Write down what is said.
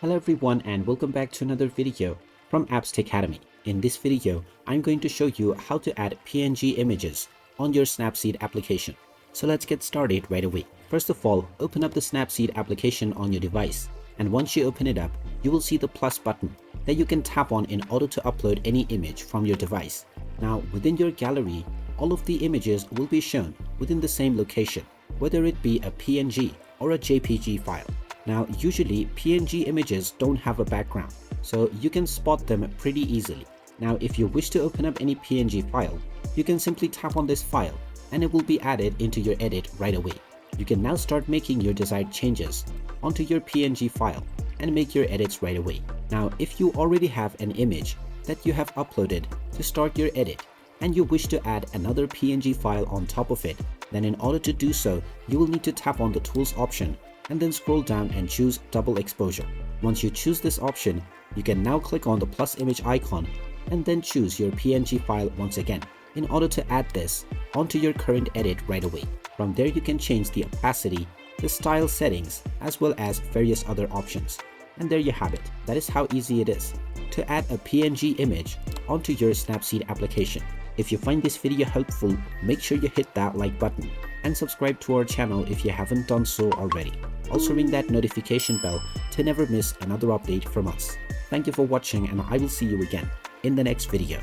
Hello everyone and welcome back to another video from Apps Academy. In this video, I'm going to show you how to add PNG images on your Snapseed application. So let's get started right away. First of all, open up the Snapseed application on your device. And once you open it up, you will see the plus button that you can tap on in order to upload any image from your device. Now, within your gallery, all of the images will be shown within the same location, whether it be a PNG or a JPG file. Now, usually PNG images don't have a background, so you can spot them pretty easily. Now, if you wish to open up any PNG file, you can simply tap on this file and it will be added into your edit right away. You can now start making your desired changes onto your PNG file and make your edits right away. Now, if you already have an image that you have uploaded to start your edit and you wish to add another PNG file on top of it, then in order to do so, you will need to tap on the Tools option and then scroll down and choose Double Exposure. Once you choose this option, you can now click on the plus image icon and then choose your PNG file once again in order to add this onto your current edit right away. From there, you can change the opacity, the style settings, as well as various other options. And there you have it. That is how easy it is to add a PNG image onto your Snapseed application. If you find this video helpful, make sure you hit that like button and subscribe to our channel if you haven't done so already. Also ring that notification bell to never miss another update from us. Thank you for watching and I will see you again in the next video.